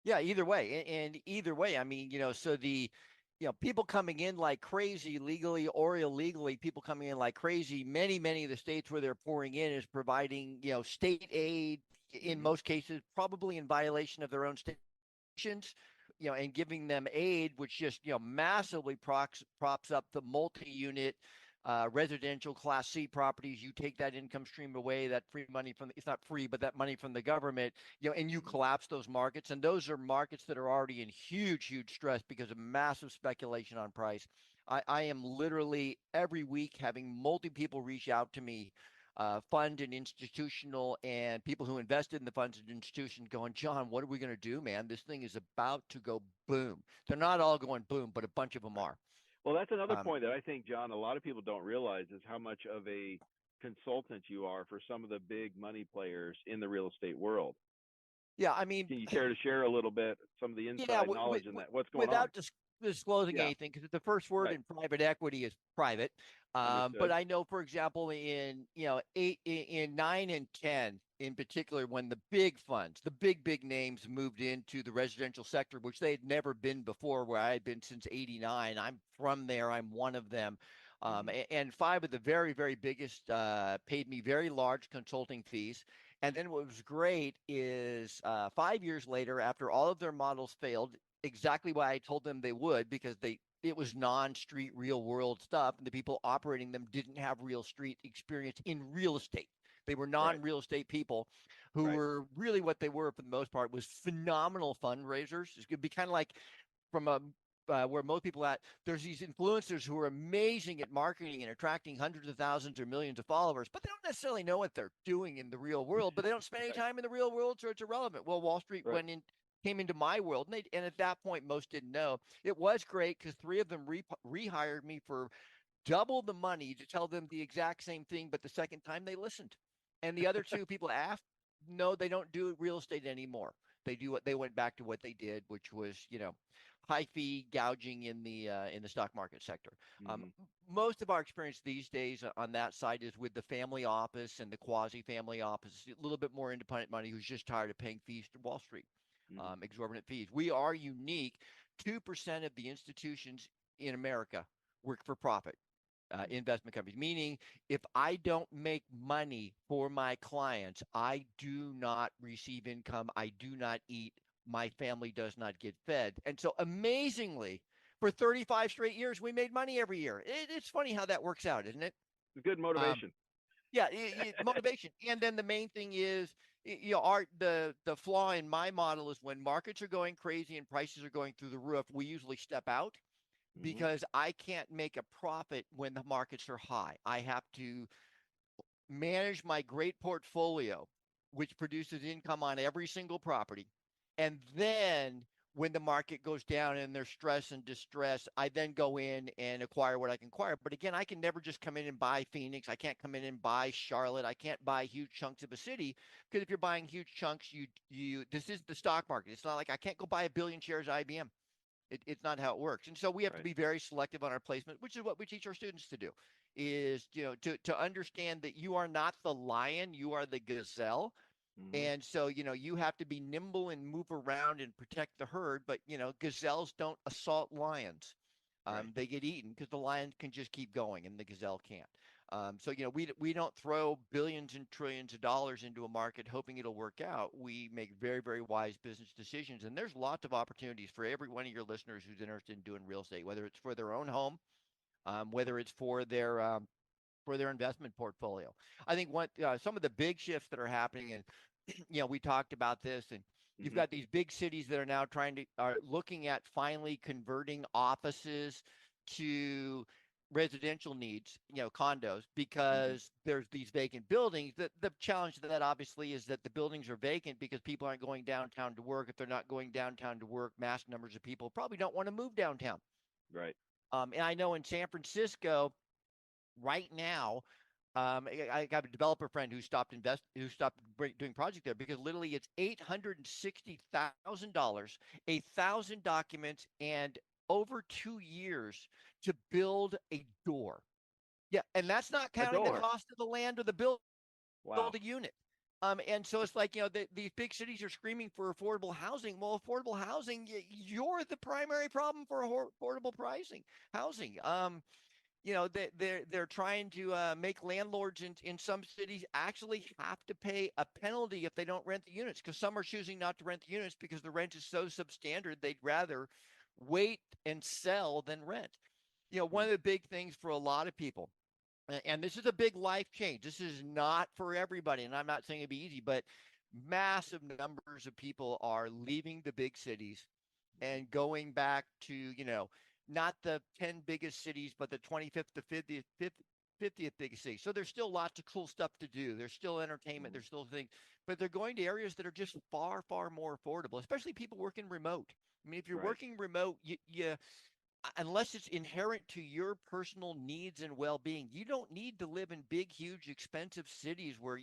Yeah, either way. And either way, I mean, so people coming in like crazy, legally or illegally, people coming in like crazy. Many of the states where they're pouring in is providing, state aid, in most cases, probably in violation of their own state, and giving them aid, which just, massively props up the multi-unit residential Class C properties. You take that income stream away, that free money it's not free, but that money from the government, and you collapse those markets. And those are markets that are already in huge stress because of massive speculation on price. I am literally every week having people reach out to me, fund and institutional, and people who invested in the funds and institutions, going, John, what are we going to do, man? This thing is about to go boom. They're not all going boom, but a bunch of them are. Well, that's another point that I think, John, a lot of people don't realize is how much of a consultant you are for some of the big money players in the real estate world. Yeah, I mean, can you care to share a little bit some of the inside knowledge in that? What's going on? Without disclosing anything, because the first word in private equity is private. But I know, for example, in 9 and 10 in particular, when the big funds, the big names moved into the residential sector, which they had never been before, where I had been since '89. I'm from there. I'm one of them. And 5 of the very biggest paid me very large consulting fees. And then what was great is 5 years later, after all of their models failed, exactly why I told them they would, because it was non-street real world stuff, and the people operating them didn't have real street experience in real estate. They were non-real estate people who were really, what they were for the most part was phenomenal fundraisers. It's going to be kind of like from where most people there's these influencers who are amazing at marketing and attracting hundreds of thousands or millions of followers, but they don't necessarily know what they're doing in the real world, but they don't spend any time in the real world, so it's irrelevant. Well, Wall Street came into my world, and at that point, most didn't know. It was great because 3 of them rehired me for double the money to tell them the exact same thing, but the second time they listened. And the other 2 people asked, no, they don't do real estate anymore. They went back to what they did, which was, high fee gouging in the stock market sector. Most of our experience these days on that side is with the family office and the quasi family office, a little bit more independent money who's just tired of paying fees to Wall Street, exorbitant fees. We are unique. 2% of the institutions in America work for profit. Investment companies, meaning if I don't make money for my clients, I do not receive income. I do not eat. My family does not get fed. And so amazingly, for 35 straight years, we made money every year. It's funny how that works out, isn't it? Good motivation. Motivation. And then the main thing is, the flaw in my model is when markets are going crazy and prices are going through the roof, we usually step out. Because I can't make a profit when the markets are high. I have to manage my great portfolio, which produces income on every single property. And then when the market goes down and there's stress and distress, I then go in and acquire what I can acquire. But again, I can never just come in and buy Phoenix. I can't come in and buy Charlotte. I can't buy huge chunks of a city, because if you're buying huge chunks, this is the stock market. It's not like I can't go buy 1 billion shares of IBM. It's not how it works. And so we have to Right. be very selective on our placement, which is what we teach our students to do, is, to understand that you are not the lion, you are the gazelle. Mm-hmm. And so, you have to be nimble and move around and protect the herd. But, gazelles don't assault lions. Right. They get eaten because the lion can just keep going and the gazelle can't. So, we don't throw billions and trillions of dollars into a market hoping it'll work out. We make very, very wise business decisions. And there's lots of opportunities for every one of your listeners who's interested in doing real estate, whether it's for their own home, whether it's for their investment portfolio. I think some of the big shifts that are happening, and we talked about this, and you've Mm-hmm. got these big cities that are now are looking at finally converting offices to residential needs, condos, Mm-hmm. because there's these vacant buildings. The challenge to that obviously is that the buildings are vacant because people aren't going downtown to work. If they're not going downtown to work, mass numbers of people probably don't want to move downtown. Right. And I know in San Francisco right now, I got a developer friend who stopped doing project there because literally it's $860,000, 1,000 documents, and over 2 years to build a door. Yeah, and that's not A counting the door. cost of the land or the Wow. build a unit. And so it's like, these big cities are screaming for affordable housing. Well, affordable housing, you're the primary problem for affordable pricing housing. They're trying to make landlords in some cities actually have to pay a penalty if they don't rent the units, because some are choosing not to rent the units because the rent is so substandard they'd rather wait and sell than rent. One Mm. of the big things for a lot of people, and this is a big life change. This is not for everybody, and I'm not saying it'd be easy, but massive numbers of people are leaving the big cities and going back to, not the 10 biggest cities, but the 25th to 50th biggest city. So there's still lots of cool stuff to do. There's still entertainment. Mm-hmm. There's still things, but they're going to areas that are just far, far more affordable, especially people working remote. I mean, if you're Right. working remote, unless it's inherent to your personal needs and well-being, you don't need to live in big, huge, expensive cities where,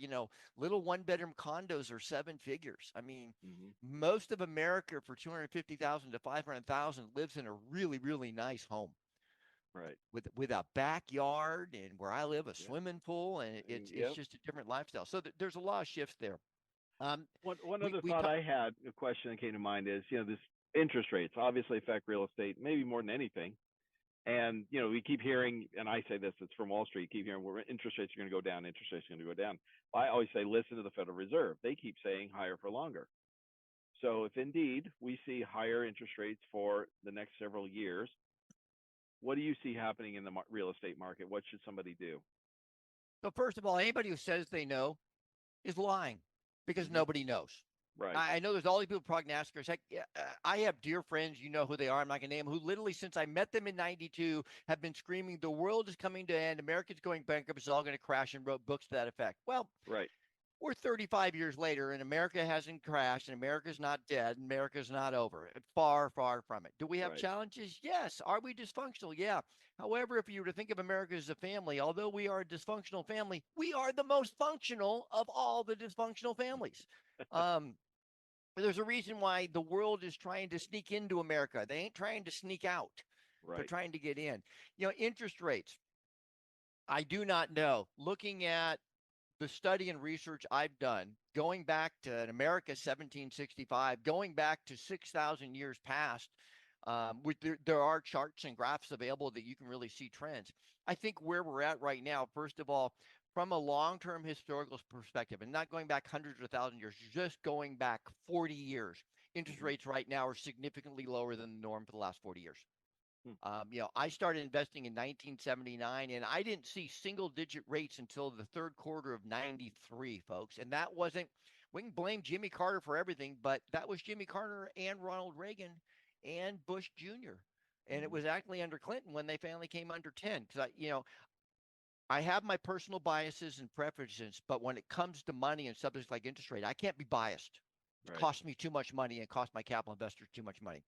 little one-bedroom condos are seven figures. I mean, Mm-hmm. most of America for 250,000 to 500,000 lives in a really, really nice home Right. with a backyard, and where I live, a Yeah. swimming pool, and it's Yep. just a different lifestyle. So there's a lot of shifts there. Um, One we other we thought talk. I had, a question that came to mind is, this interest rates obviously affect real estate, maybe more than anything. And we keep hearing, and I say this, it's from Wall Street. You keep hearing, well, interest rates are going to go down. Interest rates are going to go down. I always say, listen to the Federal Reserve. They keep saying higher for longer. So if indeed we see higher interest rates for the next several years, what do you see happening in the real estate market? What should somebody do? So first of all, anybody who says they know is lying, because Hmm. nobody knows. Right. I know there's all these people, prognosticators. Heck, I have dear friends, you know who they are, I'm not going to name them, who literally, since I met them in 92, have been screaming, the world is coming to end, America's going bankrupt, it's all going to crash, and wrote books to that effect. Well, Right. we're 35 years later, and America hasn't crashed, and America's not dead, and America's not over. Far, far from it. Do we have Right. challenges? Yes. Are we dysfunctional? Yeah. However, if you were to think of America as a family, although we are a dysfunctional family, we are the most functional of all the dysfunctional families. Um, there's a reason why the world is trying to sneak into America. They ain't trying to sneak out. They're Right. trying to get in. Interest rates. I do not know. Looking at the study and research I've done, going back to America 1765, going back to 6,000 years past, there are charts and graphs available that you can really see trends. I think where we're at right now, first of all, from a long-term historical perspective, and not going back hundreds or thousands years, just going back 40 years, interest Hmm. rates right now are significantly lower than the norm for the last 40 years. Hmm. I started investing in 1979, and I didn't see single-digit rates until the third quarter of '93, folks. And that wasn't. We can blame Jimmy Carter for everything, but that was Jimmy Carter and Ronald Reagan and Bush Jr. And it Hmm. was actually under Clinton when they finally came under 10. Because I have my personal biases and preferences, but when it comes to money and subjects like interest rate, I can't be biased. It Right. costs me too much money and costs my capital investors too much money.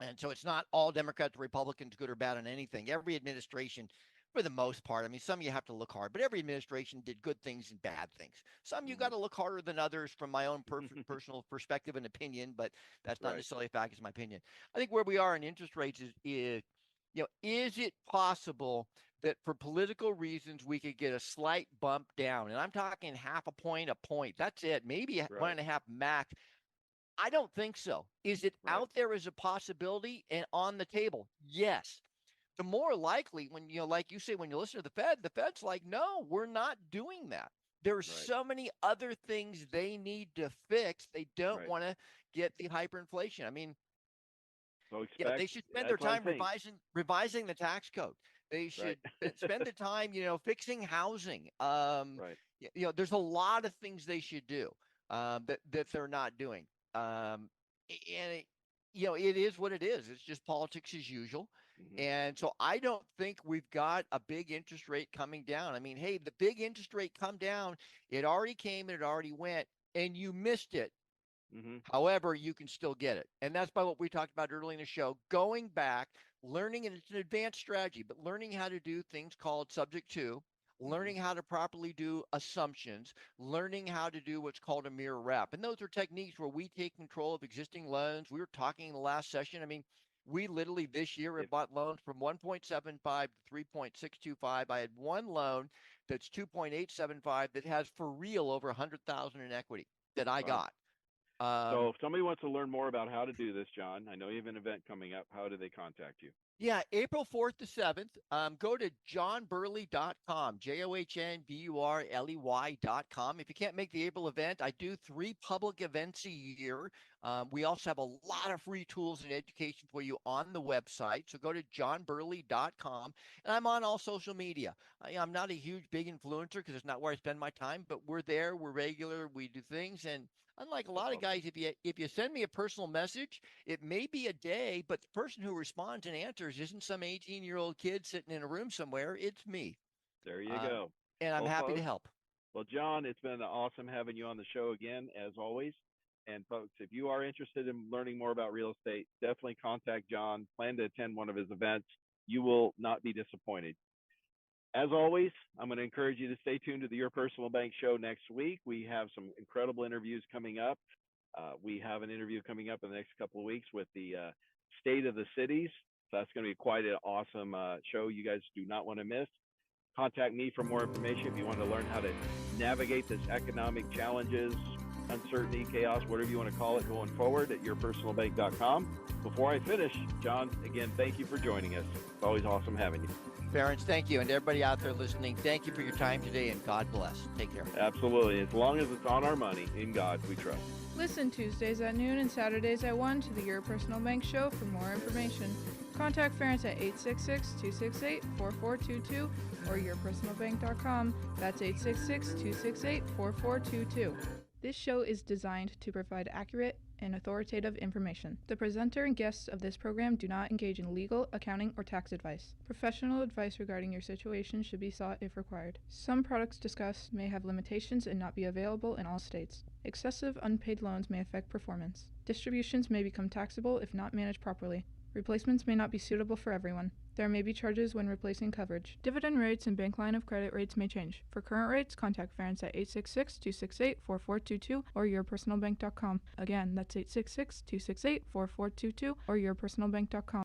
And so it's not all Democrats or Republicans, good or bad on anything. Every administration for the most part. I mean, some you have to look hard, but every administration did good things and bad things. Some you got to look harder than others from my own personal perspective and opinion, but that's not Right. necessarily a fact, it's my opinion. I think where we are in interest rates is it possible that for political reasons we could get a slight bump down? And I'm talking half a point. That's it. Maybe one Right. and a half max. I don't think so. Is it Right. out there as a possibility and on the table? Yes. The more likely when, like you say, when you listen to the Fed's like, no, we're not doing that. There are Right. so many other things they need to fix. They don't Right. want to get the hyperinflation. I mean, So they expect. should spend their That's what I time think. revising the tax code. They Right. should spend the time, fixing housing. Right. There's a lot of things they should do that they're not doing. And it is what it is. It's just politics as usual. Hmm. And so I don't think we've got a big interest rate coming down. I mean, hey, the big interest rate come down. It already came and it already went, and you missed it. Hmm. However, you can still get it. And that's by what we talked about early in the show, going back, learning, and it's an advanced strategy, but learning how to do things called subject to, learning how to properly do assumptions, learning how to do what's called a mirror wrap. And those are techniques where we take control of existing loans. We were talking in the last session. I mean, we literally this year have bought loans from 1.75 to 3.625. I had one loan that's 2.875 that has for real over 100,000 in equity that I Wow. got. So if somebody wants to learn more about how to do this, John, I know you have an event coming up. How do they contact you? Yeah, April 4th to 7th. Go to johnburley.com, JOHNBURLEY.com. If you can't make the April event, I do 3 public events a year. We also have a lot of free tools and education for you on the website. So go to johnburley.com. And I'm on all social media. I'm not a huge, big influencer because it's not where I spend my time, but we're there. We're regular. We do things. And unlike a That's lot of awesome. guys, if you send me a personal message, it may be a day, but the person who responds and answers isn't some 18-year-old kid sitting in a room somewhere. It's me. There you Um, go. and I'm Well, happy to folks. help. Well, John, it's been awesome having you on the show again, as always. And folks, if you are interested in learning more about real estate, definitely contact John. Plan to attend one of his events. You will not be disappointed. As always, I'm going to encourage you to stay tuned to the Your Personal Bank show next week. We have some incredible interviews coming up. We have an interview coming up in the next couple of weeks with the state of the cities. So that's going to be quite an awesome show you guys do not want to miss. Contact me for more information if you want to learn how to navigate this economic challenges, uncertainty, chaos, whatever you want to call it going forward at yourpersonalbank.com. Before I finish, John, again, thank you for joining us. It's always awesome having you. Ferenc, thank you. And everybody out there listening, thank you for your time today, and God bless. Take care. Absolutely. As long as it's on our money, in God we trust. Listen Tuesdays at noon and Saturdays at 1 to the Your Personal Bank show for more information. Contact Ferenc at 866-268-4422 or yourpersonalbank.com. That's 866-268-4422. This show is designed to provide accurate and authoritative information. The presenter and guests of this program do not engage in legal, accounting, or tax advice. Professional advice regarding your situation should be sought if required. Some products discussed may have limitations and not be available in all states. Excessive unpaid loans may affect performance. Distributions may become taxable if not managed properly. Replacements may not be suitable for everyone. There may be charges when replacing coverage. Dividend rates and bank line of credit rates may change. For current rates, contact Ferenc at 866-268-4422 or yourpersonalbank.com. Again, that's 866-268-4422 or yourpersonalbank.com.